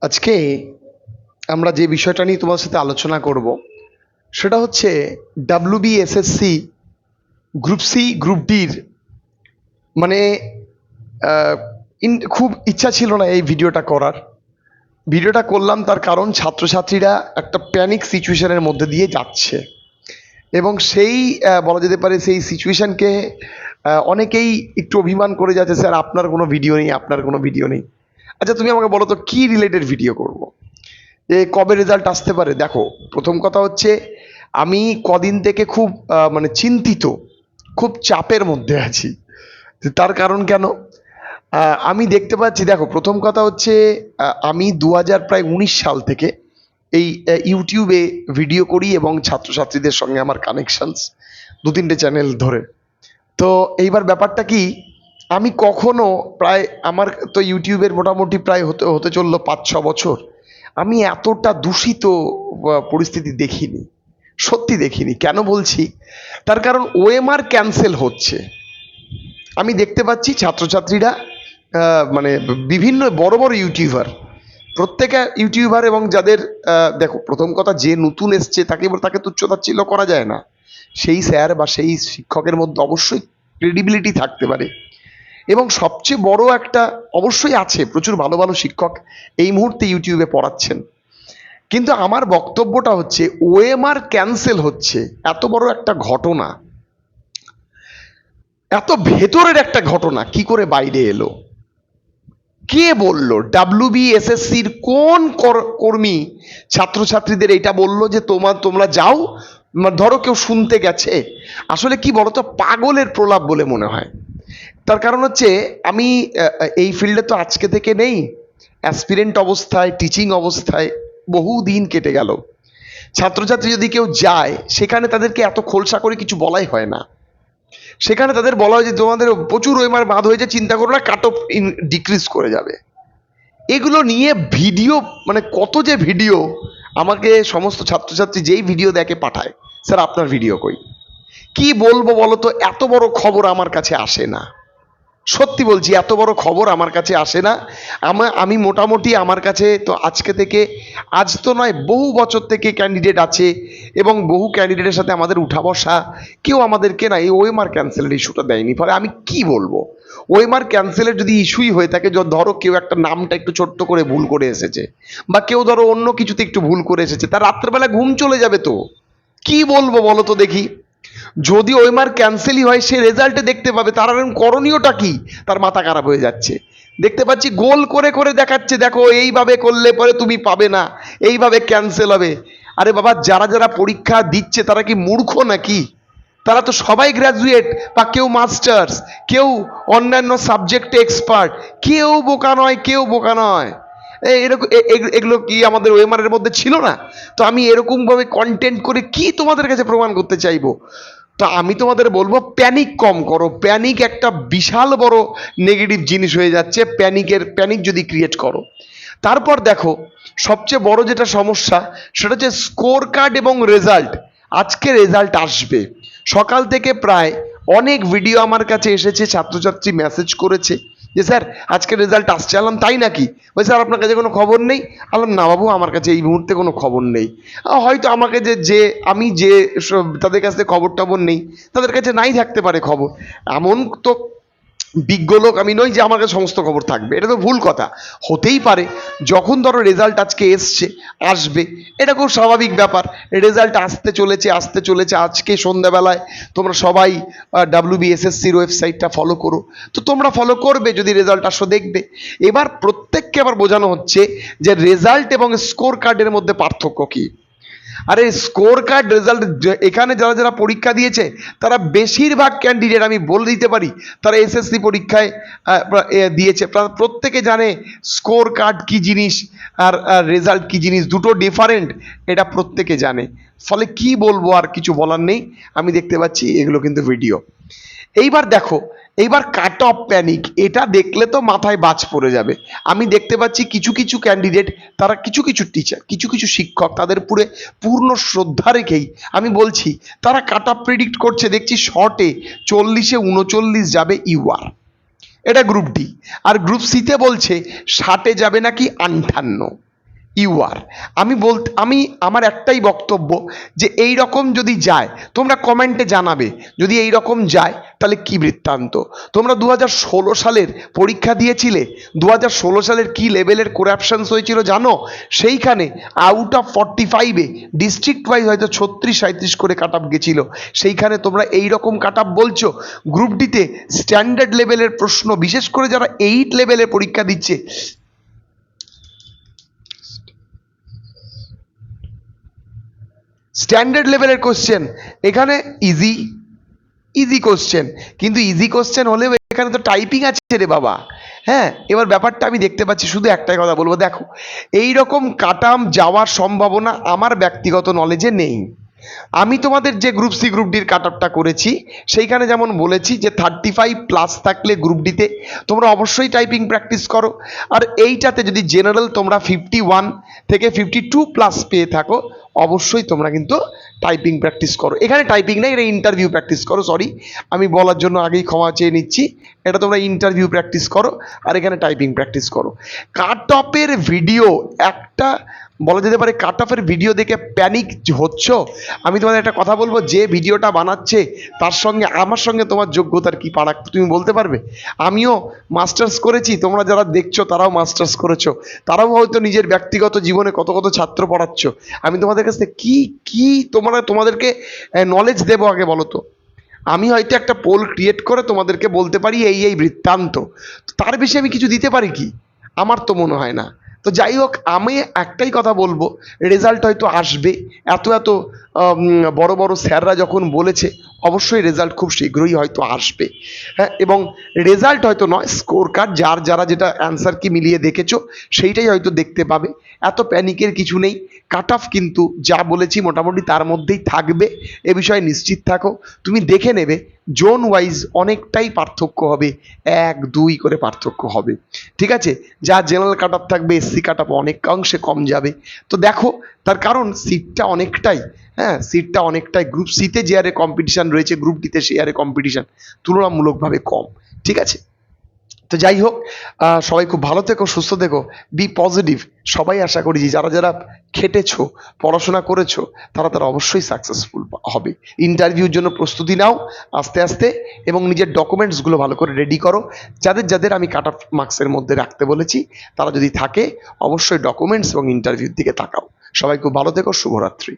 আজকে আমরা যে বিষয়টা নিয়ে তোমার সাথে আলোচনা করব সেটা হচ্ছে ডাব্লিউবিএসএসসি গ্রুপ সি গ্রুপ ডির মানে খুব ইচ্ছা ছিল না এই ভিডিওটা করার। ভিডিওটা করলাম তার কারণ ছাত্রছাত্রীরা একটা প্যানিক সিচুয়েশনের মধ্যে দিয়ে যাচ্ছে এবং সেই বলা যেতে পারে সেই সিচুয়েশনকে অনেকেই একটু অভিমান করে যাচ্ছে, স্যার আপনার কোনো ভিডিও নেই, আপনার কোনো ভিডিও নেই। আচ্ছা তুমি আমাকে বলো তো কি রিলেটেড ভিডিও করব, যে কবে রেজাল্ট আসতে পারে? দেখো, প্রথম কথা হচ্ছে আমি কদিন থেকে খুব মানে চিন্তিত, খুব চাপের মধ্যে আছি। তার কারণ কেন? আমি দেখতে পাচ্ছি, দেখো প্রথম কথা হচ্ছে আমি 2019 সাল থেকে এই ইউটিউবে ভিডিও করি এবং ছাত্রছাত্রীদের সঙ্গে আমার কানেকশনস 2-3টে চ্যানেল ধরে। তো এইবার ব্যাপারটা কি, আমি কখনো প্রায় আমার তো ইউটিউবের মোটামুটি প্রায় হতে হতে চললো 5-6 বছর, আমি এতটা দূষিত পরিস্থিতি দেখিনি, সত্যি দেখিনি। কেন বলছি? তার কারণ ওএমআর ক্যান্সেল হচ্ছে। আমি দেখতে পাচ্ছি ছাত্রছাত্রীরা মানে বিভিন্ন বড় বড় ইউটিউবার, প্রত্যেকে ইউটিউবার এবং যাদের দেখো প্রথম কথা, যে নতুন এসছে তাকে তাকে তুচ্ছ-তাচ্ছিল্য করা যায় না। সেই স্যার বা সেই শিক্ষকের মধ্যে অবশ্যই ক্রেডিবিলিটি থাকতে পারে এবং সবচেয়ে বড় একটা অবশ্যই আছে, প্রচুর ভালো ভালো শিক্ষক এই মুহূর্তে ইউটিউবে পড়াচ্ছেন। কিন্তু আমার বক্তব্যটা হচ্ছে ওএমআর ক্যান্সেল হচ্ছে, এত বড় একটা ঘটনা, এত ভেতরের একটা ঘটনা কি করে বাইরে এলো? কে বলল? ডাব্লিউবিএসএসসির কোন কর্মী ছাত্রছাত্রীদের এটা বলল যে তোমরা যাও? ধরো কেউ শুনতে গেছে, আসলে কি বলতো, পাগলের প্রলাপ বলে মনে হয়। তার কারণ হচ্ছে আমি এই ফিল্ডে তো আজকে থেকে নেই, অ্যাসপিরেন্ট অবস্থায়, টিচিং অবস্থায় বহু দিন কেটে গেল। ছাত্রছাত্রী যদি কেউ যায় সেখানে তাদেরকে এত খোলসা করে কিছু বলাই হয় না। সেখানে তাদের বলা হয় যে তোমাদের প্রচুর ওএমআর বাদ হয়েছে, চিন্তা করো না, কাট অফ ডিক্রিজ করে যাবে। এগুলো নিয়ে ভিডিও, মানে কত যে ভিডিও আমাকে সমস্ত ছাত্রছাত্রী যেই ভিডিও দেখে পাঠায়, স্যার আপনার ভিডিও কই? কি বলবো বলো তো, এত বড় খবর আমার কাছে আসে না। সত্যি বলছি, এত বড় খবর আমার কাছে আসে না। আমি মোটামুটি আমার কাছে তো আজকে থেকে, আজ তো নয়, বহু বছর থেকে ক্যান্ডিডেট আছে এবং বহু ক্যান্ডিডেটের সাথে আমাদের উঠা বসা। কেউ আমাদেরকে না এই ওএমআর ক্যান্সেলের ইস্যুটা দেয়নি। ফলে আমি কি বলবো, ওএমআর ক্যান্সেলের যদি ইস্যুই হয়ে থাকে, ধরো কেউ একটা নামটা একটু ছোট্ট করে ভুল করে এসেছে বা কেউ ধরো অন্য কিছুতে একটু ভুল করে এসেছে, তার রাত্রেবেলা ঘুম চলে যাবে। তো কি বলবো বলো তো দেখি? যদি ওএমআর ক্যান্সেলই হয়, সে রেজাল্টে দেখতে পাবে, তার আর করণীয়টা কি? তার মাথা খারাপ হয়ে যাচ্ছে। দেখতে পাচ্ছি গোল করে করে দেখাচ্ছে, দেখো এইভাবে করলে পরে তুমি পাবে না, এইভাবে ক্যান্সেল হবে। আরে বাবা, যারা যারা পরীক্ষা দিচ্ছে তারা কি মূর্খ নাকি? তারা তো সবাই গ্র্যাজুয়েট বা কেউ মাস্টার্স, কেউ অন্যান্য সাবজেক্টে এক্সপার্ট। কেউ বোকা নয়, কেউ বোকা নয়। এরকম এগুলো কি আমাদের ওএমআর এর মধ্যে ছিল না? তো আমি এরকম ভাবে কন্টেন্ট করে কি তোমাদের কাছে প্রমাণ করতে চাইবো? তো আমি তোমাদের বলবো, প্যানিক কম করো। প্যানিক একটা বিশাল বড় নেগেটিভ জিনিস হয়ে যাচ্ছে, প্যানিক যদি ক্রিয়েট করো। তারপর দেখো, সবচেয়ে বড় যেটা সমস্যা সেটা হচ্ছে স্কোর কার্ড এবং রেজাল্ট। আজকে রেজাল্ট আসবে, সকাল থেকে প্রায় অনেক ভিডিও আমার কাছে এসেছে, ছাত্রছাত্রী মেসেজ করেছে যে স্যার আজকে রেজাল্ট আসছে। আলাম তাই নাকি? ওই স্যার আপনার কাছে কোনো খবর নেই? আলাম না বাবু, আমার কাছে এই মুহূর্তে কোনো খবর নেই। হয়তো আমাকে আমি যে তাদের কাছ থেকে খবর টবর নেই, তাদের কাছে নাই থাকতে পারে খবর। এমন তো বিজ্ঞ লোক আমি নই যে আমার কাছে সমস্ত খবর থাকবে, এটা তো ভুল কথা। হতেই পারে, যখন ধরো রেজাল্ট আজকে আসবে, এটা খুব স্বাভাবিক ব্যাপার। রেজাল্ট আসতে চলেছে। আজকে সন্ধ্যাবেলায় তোমরা সবাই ডাব্লিউবিএসএসসির ওয়েবসাইটটা ফলো করো। তো তোমরা ফলো করবে, যদি রেজাল্ট আসো দেখবে। এবার প্রত্যেককে আবার বোঝানো হচ্ছে যে রেজাল্ট এবং স্কোর কার্ডের মধ্যে পার্থক্য কি। আরে স্কোর কার্ড, রেজাল্ট, এখানে যারা যারা পরীক্ষা দিয়েছে তারা বেশিরভাগ ক্যান্ডিডেট, আমি বলে দিতে পারি, তারা এসএসসি পরীক্ষায় দিয়েছে। প্রত্যেকে জানে স্কোর কার্ড কি জিনিস আর রেজাল্ট কি জিনিস, দুটো ডিফারেন্ট, এটা প্রত্যেকে জানে। ফলে কি বলবো, আর কিছু বলার নেই। আমি দেখতে পাচ্ছি এগুলো কিন্তু ভিডিও। এইবার দেখো, এইবার কাট অফ প্যানিক, এটা দেখলে তো মাথায় বাজ পড়ে যাবে। আমি দেখতে পাচ্ছি কিছু কিছু ক্যান্ডিডেট, তারা কিছু কিছু টিচার, কিছু কিছু শিক্ষক, তাদের পূর্ণ শ্রদ্ধা রেখেই আমি বলছি, তারা কাট অফ প্রেডিক্ট করছে। দেখছি শর্টে 40-এ 39 যাবে ইউআর, এটা গ্রুপ ডি। আর গ্রুপ সিতে বলছে 60-এ যাবে নাকি 58। You are. আমি আমার একটাই বক্তব্য যে এই রকম যদি যায় তোমরা কমেন্টে জানাবে, যদি এই রকম যায় তাহলে কি বৃত্তান্ত। তোমরা 2016 সালের পরীক্ষা দিয়েছিলে, 2016 সালের কি লেভেলের করাপশনস হয়েছিল জানো? সেইখানে আউট অফ 45-এ ডিস্ট্রিক্ট ওয়াইজ হয়তো 36-37 করে কাট অফ গেছিল, সেইখানে তোমরা এই রকম কাট অফ বলছো। গ্রুপ ডিতে স্ট্যান্ডার্ড লেভেলের প্রশ্ন, বিশেষ করে যারা 8 লেভেলের পরীক্ষা দিচ্ছে, স্ট্যান্ডার্ড লেভেলের কোশ্চেন এখানে ইজি ইজি কোশ্চেন, কিন্তু ইজি কোশ্চেন হলেও এখানে তো টাইপিং আছে রে বাবা। হ্যাঁ, এবার ব্যাপারটা আমি দেখতে পাচ্ছি, শুধু একটাই কথা বলবো, দেখো এই রকম কাটাম যাওয়ার সম্ভাবনা আমার ব্যক্তিগত নলেজে নেই। আমি তোমাদের যে গ্রুপ সি গ্রুপ ডির কাট অফটা করেছি সেইখানে যেমন বলেছি যে 35+ থাকলে গ্রুপ ডিতে তোমরা অবশ্যই টাইপিং প্র্যাকটিস করো, আর এইটাতে যদি জেনারেল তোমরা 51 থেকে 52+ পেয়ে থাকো অবশ্যই তোমরা কিন্তু টাইপিং প্র্যাকটিস করো। এখানে টাইপিং না, এটা ইন্টারভিউ প্র্যাকটিস করো, সরি আমি বলার জন্য আগেই ক্ষমা চেয়ে নিচ্ছি, এটা তোমরা ইন্টারভিউ প্র্যাকটিস করো আর এখানে টাইপিং প্র্যাকটিস করো। কাট অফের ভিডিও একটা বলা যেতে পারে, কাট অফের ভিডিও দেখে প্যানিক হচ্ছ। আমি তোমাদের একটা কথা বলবো, যে ভিডিওটা বানাচ্ছে তার সঙ্গে আমার সঙ্গে তোমার যোগ্যতার কি পার্থক্য তুমি বলতে পারবে? আমিও মাস্টার্স করেছি, তোমরা যারা দেখছো তারাও মাস্টার্স করেছো, তারাও হয়তো নিজের ব্যক্তিগত জীবনে কত কত ছাত্র পড়াচ্ছ। আমি তোমাদের কাছ থেকে কি কি তোমাদেরকে নলেজ দেবো আগে বলো তো? আমি হয়তো একটা পোল ক্রিয়েট করে তোমাদেরকে বলতে পারি এই এই বৃত্তান্ত, তার বেশি আমি কিছু দিতে পারি কি? আমার তো মনে হয় না। তো যাই হোক, আমি একটাই কথা বলবো, রেজাল্ট হয়তো আসবে, এত এত বড় বড় স্যাররা যখন বলেছে অবশ্যই রেজাল্ট খুব শীঘ্রই হয়তো আসবে। হ্যাঁ, এবং রেজাল্ট হয়তো নয়, স্কোর কার্ড যারা যেটা অ্যান্সার কি মিলিয়ে দেখেছো সেইটাই হয়তো দেখতে পাবে। এত প্যানিকের কিছু নেই। কাট অফ কিন্তু যা বলেছি মোটামুটি তার মধ্যেই থাকবে, এ বিষয়ে নিশ্চিত থাকো। তুমি দেখে নেবে জোন ওয়াইজ অনেকটাই পার্থক্য হবে, 1-2 করে পার্থক্য হবে, ঠিক আছে? যা জেনারেল কাট অফ থাকবে এসসি কাট অফ অনেকাংশে কম যাবে। তো দেখো, তার কারণ সিটটা অনেকটাই, হ্যাঁ সিটটা অনেকটাই গ্রুপ সিতে যে হারে কম্পিটিশান রয়েছে গ্রুপ ডিতে সেই হারে কম্পিটিশান তুলনামূলকভাবে কম, ঠিক আছে? তো যাই হোক, সবাই খুব ভালো থেকো, সুস্থ থেকো, বি পজিটিভ। সবাই আশা করি যে যারা যারা খেটেছো, পড়াশোনা করেছো, তারা তারা অবশ্যই সাকসেসফুল হবে। ইন্টারভিউর জন্য প্রস্তুতি নাও আস্তে আস্তে, এবং নিজের ডকুমেন্টসগুলো ভালো করে রেডি করো। যাদের যাদের আমি কাট অফ মার্কসের মধ্যে রাখতে বলেছি তারা যদি থাকে অবশ্যই ডকুমেন্টস এবং ইন্টারভিউর দিকে তাকাও। সবাই খুব ভালো থেকো, শুভরাত্রি।